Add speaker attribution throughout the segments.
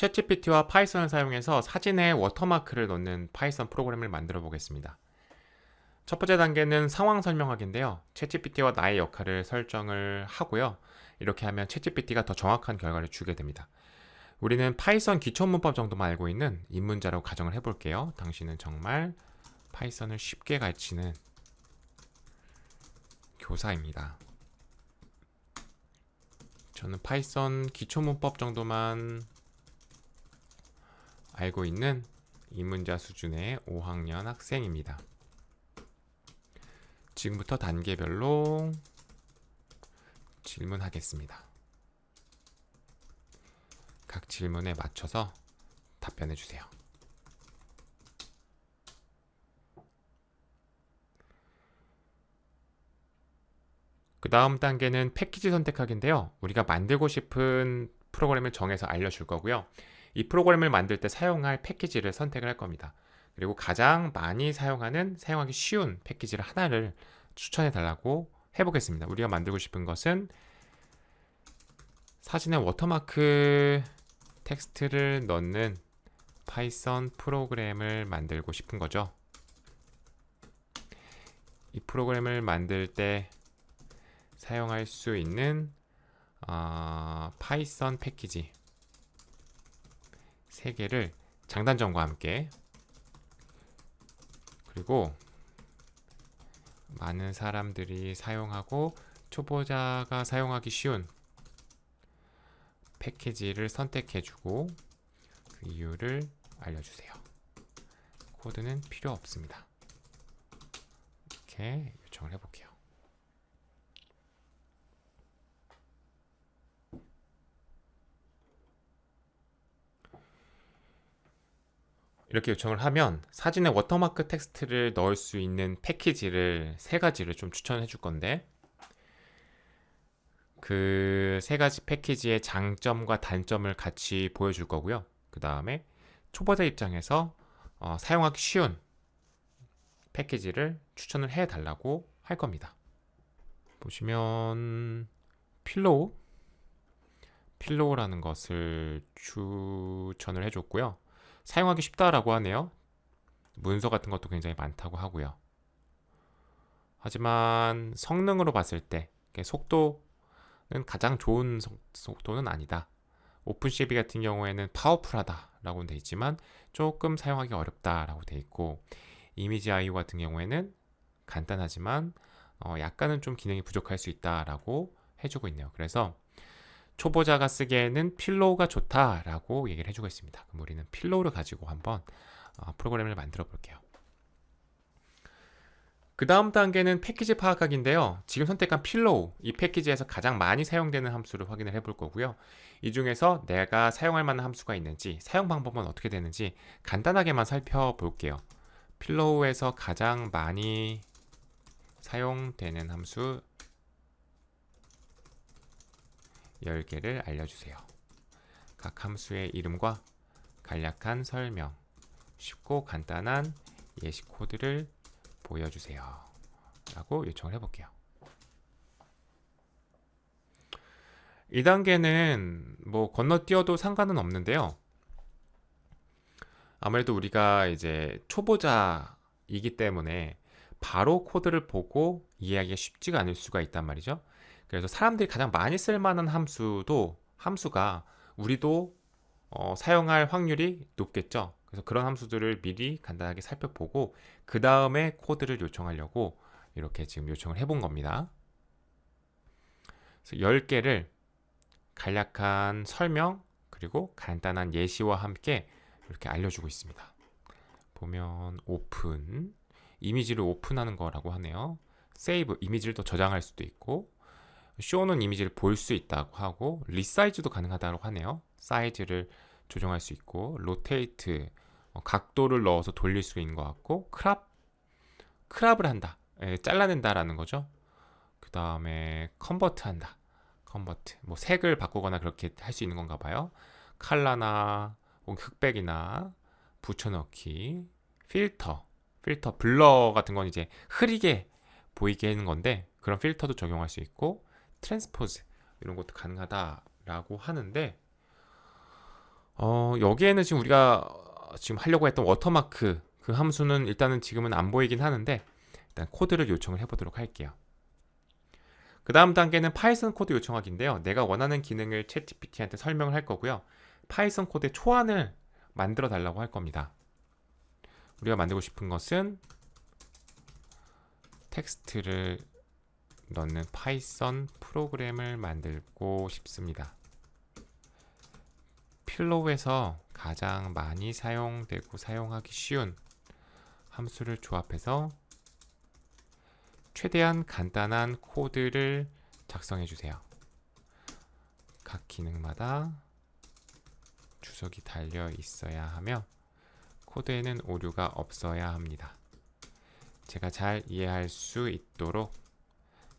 Speaker 1: 챗GPT와 파이썬을 사용해서 사진에 워터마크를 넣는 파이썬 프로그램을 만들어 보겠습니다. 첫 번째 단계는 상황 설명하기인데요. 챗GPT와 나의 역할을 설정을 하고요. 이렇게 하면 챗GPT가 더 정확한 결과를 주게 됩니다. 우리는 파이썬 기초 문법 정도만 알고 있는 입문자라고 가정을 해볼게요. 당신은 정말 파이썬을 쉽게 가르치는 교사입니다. 저는 파이썬 기초 문법 정도만 알고 있는 입문자 수준의 5학년 학생입니다. 지금부터 단계별로 질문하겠습니다. 각 질문에 맞춰서 답변해 주세요. 그 다음 단계는 패키지 선택하기인데요. 우리가 만들고 싶은 프로그램을 정해서 알려줄 거고요. 이 프로그램을 만들 때 사용할 패키지를 선택을 할 겁니다. 그리고 가장 많이 사용하기 쉬운 패키지를 하나를 추천해 달라고 해보겠습니다. 우리가 만들고 싶은 것은 사진에 워터마크 텍스트를 넣는 파이썬 프로그램을 만들고 싶은 거죠. 이 프로그램을 만들 때 사용할 수 있는 파이썬 패키지 3개를 장단점과 함께, 그리고 많은 사람들이 사용하고 초보자가 사용하기 쉬운 패키지를 선택해주고 그 이유를 알려주세요. 코드는 필요 없습니다. 이렇게 요청을 해볼게요. 이렇게 요청을 하면 사진에 워터마크 텍스트를 넣을 수 있는 패키지를 3가지를 좀 추천해 줄 건데, 그 3가지 패키지의 장점과 단점을 같이 보여줄 거고요. 그 다음에 초보자 입장에서 사용하기 쉬운 패키지를 추천을 해 달라고 할 겁니다. 보시면 필로우라는 것을 추천을 해줬고요. 사용하기 쉽다라고 하네요. 문서 같은 것도 굉장히 많다고 하고요. 하지만 성능으로 봤을 때 속도는 가장 좋은 속도는 아니다. 오픈CV 같은 경우에는 파워풀하다라고 되어 있지만 조금 사용하기 어렵다라고 되어 있고, 이미지 IO 같은 경우에는 간단하지만 약간은 좀 기능이 부족할 수 있다라고 해주고 있네요. 그래서 초보자가 쓰기에는 필로우가 좋다라고 얘기를 해주고 있습니다. 그럼 우리는 필로우를 가지고 한번 프로그램을 만들어 볼게요. 그 다음 단계는 패키지 파악하기인데요. 지금 선택한 필로우, 이 패키지에서 가장 많이 사용되는 함수를 확인을 해볼 거고요. 이 중에서 내가 사용할 만한 함수가 있는지, 사용 방법은 어떻게 되는지 간단하게만 살펴볼게요. 필로우에서 가장 많이 사용되는 함수 10개를 알려주세요. 각 함수의 이름과 간략한 설명, 쉽고 간단한 예시 코드를 보여주세요 라고 요청을 해볼게요. 이 단계는 뭐 건너뛰어도 상관은 없는데요. 아무래도 우리가 이제 초보자이기 때문에 바로 코드를 보고 이해하기가 쉽지가 않을 수가 있단 말이죠. 그래서 사람들이 가장 많이 쓸 만한 함수가 우리도 사용할 확률이 높겠죠. 그래서 그런 함수들을 미리 간단하게 살펴보고 그 다음에 코드를 요청하려고 이렇게 지금 요청을 해본 겁니다. 그래서 10개를 간략한 설명 그리고 간단한 예시와 함께 이렇게 알려주고 있습니다. 보면 오픈, 이미지를 오픈하는 거라고 하네요. 세이브, 이미지를 또 저장할 수도 있고, 쇼는 이미지를 볼 수 있다고 하고, 리사이즈도 가능하다고 하네요. 사이즈를 조정할 수 있고, 로테이트, 각도를 넣어서 돌릴 수 있는 것 같고, 크랍을 한다, 잘라낸다라는 거죠. 그 다음에 컨버트 한다, 뭐 색을 바꾸거나 그렇게 할 수 있는 건가 봐요. 칼라나 흑백이나 붙여넣기, 필터, 블러 같은 건 이제 흐리게 보이게 하는 건데 그런 필터도 적용할 수 있고, 트랜스포즈 이런 것도 가능하다라고 하는데 여기에는 지금 우리가 지금 하려고 했던 워터마크 그 함수는 일단은 지금은 안 보이긴 하는데 일단 코드를 요청을 해보도록 할게요. 그 다음 단계는 파이썬 코드 요청하기인데요. 내가 원하는 기능을 챗GPT한테 설명을 할 거고요. 파이썬 코드의 초안을 만들어 달라고 할 겁니다. 우리가 만들고 싶은 것은 텍스트를 넣는 파이썬 프로그램을 만들고 싶습니다. 필로우에서 가장 많이 사용되고 사용하기 쉬운 함수를 조합해서 최대한 간단한 코드를 작성해 주세요. 각 기능마다 주석이 달려 있어야 하며 코드에는 오류가 없어야 합니다. 제가 잘 이해할 수 있도록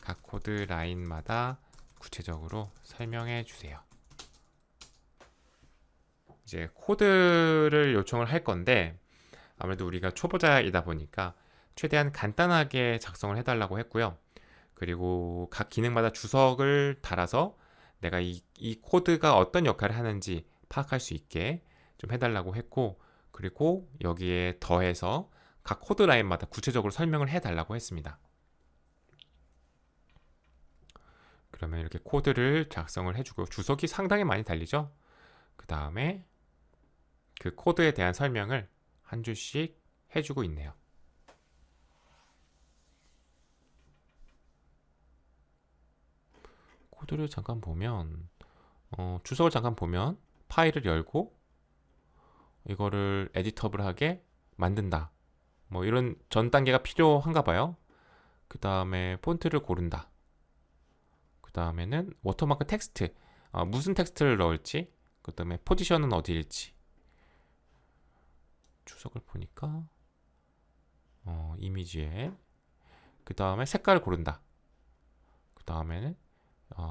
Speaker 1: 각 코드 라인마다 구체적으로 설명해 주세요. 이제 코드를 요청을 할 건데 아무래도 우리가 초보자이다 보니까 최대한 간단하게 작성을 해달라고 했고요. 그리고 각 기능마다 주석을 달아서 내가 이 코드가 어떤 역할을 하는지 파악할 수 있게 좀 해달라고 했고, 그리고 여기에 더해서 각 코드 라인마다 구체적으로 설명을 해달라고 했습니다. 그러면 이렇게 코드를 작성을 해주고 주석이 상당히 많이 달리죠. 그 다음에 그 코드에 대한 설명을 한 줄씩 해주고 있네요. 코드를 잠깐 보면 주석을 잠깐 보면 파일을 열고 이거를 에디터블하게 만든다. 뭐 이런 전 단계가 필요한가 봐요. 그 다음에 폰트를 고른다. 그 다음에는 워터마크 텍스트, 무슨 텍스트를 넣을지, 그 다음에 포지션은 어디일지. 주석을 보니까 이미지에 그 다음에 색깔을 고른다. 그 다음에는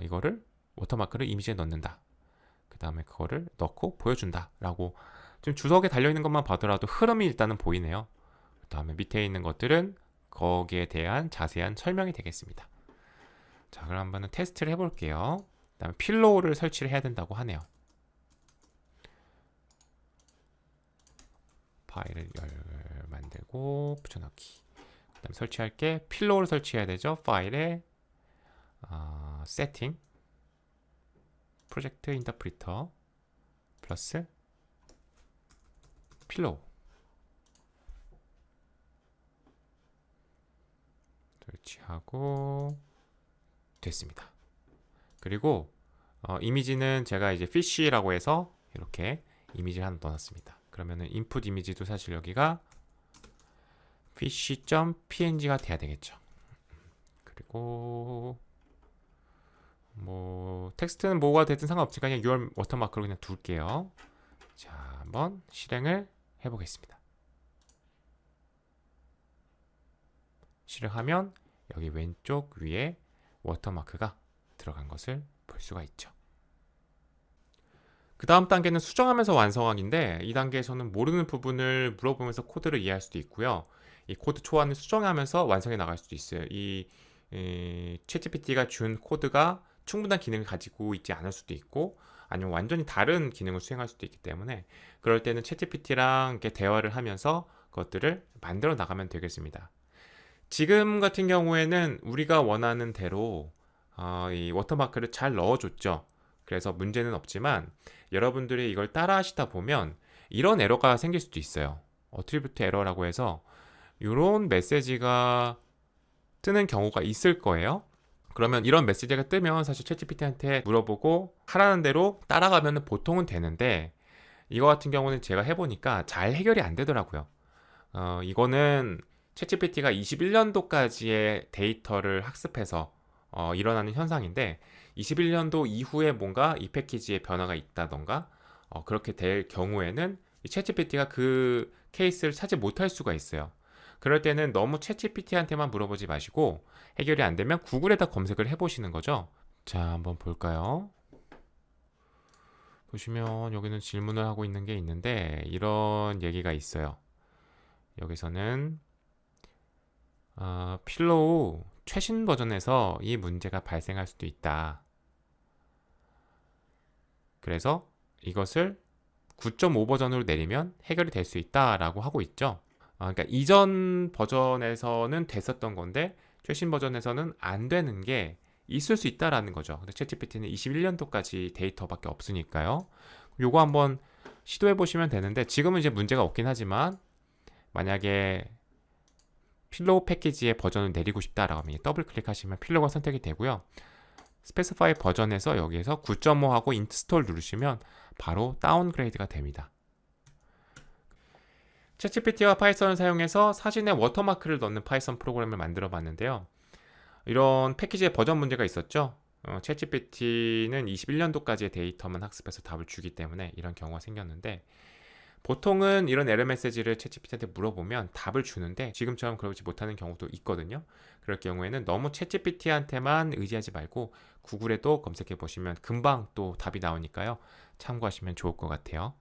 Speaker 1: 이거를 워터마크를 이미지에 넣는다. 그 다음에 그거를 넣고 보여준다 라고 지금 주석에 달려있는 것만 봐더라도 흐름이 일단은 보이네요. 그 다음에 밑에 있는 것들은 거기에 대한 자세한 설명이 되겠습니다. 자, 그럼 한번 테스트를 해볼게요. 그 다음에 필로우를 설치를 해야 된다고 하네요. 파일을 만들고 붙여넣기. 그 다음에 설치할 게 필로우를 설치해야 되죠. 파일에 세팅 프로젝트 인터프리터 플러스 필로우 설치하고 됐습니다. 그리고 이미지는 제가 이제 피쉬라고 해서 이렇게 이미지를 하나 넣어놨습니다. 그러면은 인풋 이미지도 사실 여기가 fish.png가 돼야 되겠죠. 그리고 뭐 텍스트는 뭐가 됐든 상관없으니까 그냥 your 워터마크로 그냥 둘게요. 자, 한번 실행을 해보겠습니다. 실행하면 여기 왼쪽 위에 워터마크가 들어간 것을 볼 수가 있죠. 그 다음 단계는 수정하면서 완성하기인데 이 단계에서는 모르는 부분을 물어보면서 코드를 이해할 수도 있고요. 이 코드 초안을 수정하면서 완성해 나갈 수도 있어요. 이 챗GPT가 준 코드가 충분한 기능을 가지고 있지 않을 수도 있고 아니면 완전히 다른 기능을 수행할 수도 있기 때문에 그럴 때는 챗GPT랑 이렇게 대화를 하면서 그것들을 만들어 나가면 되겠습니다. 지금 같은 경우에는 우리가 원하는 대로 이 워터마크를 잘 넣어줬죠. 그래서 문제는 없지만 여러분들이 이걸 따라 하시다 보면 이런 에러가 생길 수도 있어요. 어트리뷰트 에러라고 해서 이런 메시지가 뜨는 경우가 있을 거예요. 그러면 이런 메시지가 뜨면 사실 챗GPT한테 물어보고 하라는 대로 따라가면 보통은 되는데 이거 같은 경우는 제가 해보니까 잘 해결이 안 되더라고요. 이거는 챗GPT가 21년도까지의 데이터를 학습해서 일어나는 현상인데 21년도 이후에 뭔가 이 패키지에 변화가 있다던가 그렇게 될 경우에는 이 챗GPT가 그 케이스를 찾지 못할 수가 있어요. 그럴 때는 너무 챗GPT한테만 물어보지 마시고 해결이 안 되면 구글에다 검색을 해보시는 거죠. 자, 한번 볼까요? 보시면 여기는 질문을 하고 있는 게 있는데 이런 얘기가 있어요. 여기서는 필로우 최신 버전에서 이 문제가 발생할 수도 있다. 그래서 이것을 9.5 버전으로 내리면 해결이 될 수 있다라고 하고 있죠. 그러니까 이전 버전에서는 됐었던 건데 최신 버전에서는 안 되는 게 있을 수 있다라는 거죠. 근데 챗GPT는 21년도까지 데이터밖에 없으니까요. 요거 한번 시도해 보시면 되는데 지금은 이제 문제가 없긴 하지만 만약에 필로우 패키지의 버전을 내리고 싶다라고 하면 더블 클릭하시면 필로우가 선택이 되고요. 스페시파이 버전에서 여기에서 9.5하고 인스톨 누르시면 바로 다운그레이드가 됩니다. 챗GPT와 파이썬을 사용해서 사진에 워터마크를 넣는 파이썬 프로그램을 만들어 봤는데요. 이런 패키지의 버전 문제가 있었죠. 챗GPT는 21년도까지의 데이터만 학습해서 답을 주기 때문에 이런 경우가 생겼는데 보통은 이런 에러 메시지를 챗GPT한테 물어보면 답을 주는데 지금처럼 그러지 못하는 경우도 있거든요. 그럴 경우에는 너무 챗GPT한테만 의지하지 말고 구글에도 검색해 보시면 금방 또 답이 나오니까요. 참고하시면 좋을 것 같아요.